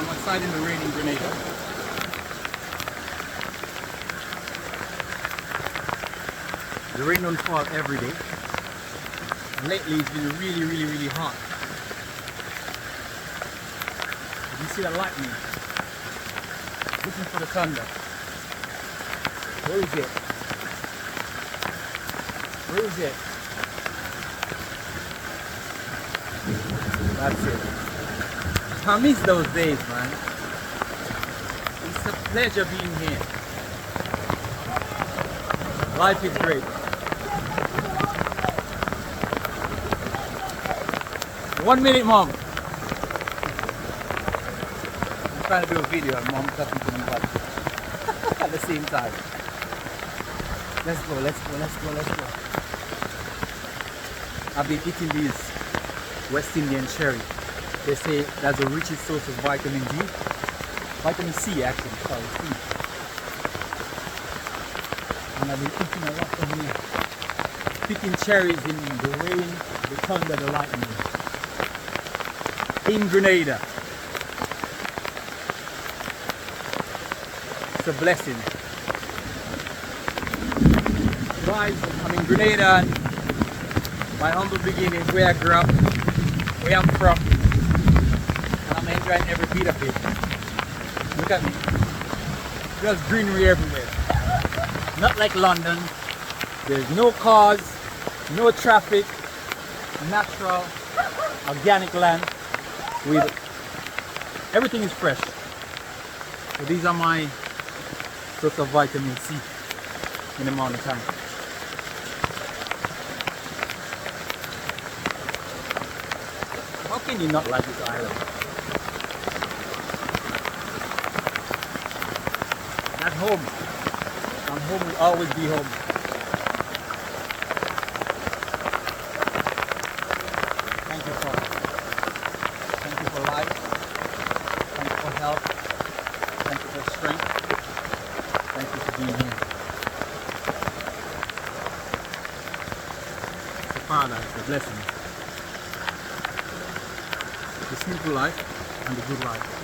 I'm outside in the rain in Grenada. The rain don't fall every day. And lately it's been really hot. You see the lightning? Listen for the thunder. Where is it? Where is it? That's it. I miss those days, man. It's a pleasure being here. Life is great. 1 minute, Mom. I'm trying to do a video and Mom talking to me at the same time. Let's go, let's go, let's go, let's go. I've been eating these West Indian cherry. They say that's the richest source of vitamin D. Vitamin C actually, sorry, C. And I've been eating a lot from here. Picking cherries in the rain, the thunder, the lightning. In Grenada. It's a blessing. Guys, I'm in Grenada and my humble beginnings, where I grew up, where I'm from. And I'm enjoying every bit of it. Look at me. There's greenery everywhere. Not like London. There's no cars, no traffic, natural, organic land. With everything is fresh. So these are my source of vitamin C in the mountain time. How can you not like this island? At home. And home will always be home. Thank you for life. Thank you for health. Thank you for strength. Thank you for being here. It's a paradise, a blessing. The simple life and the good life.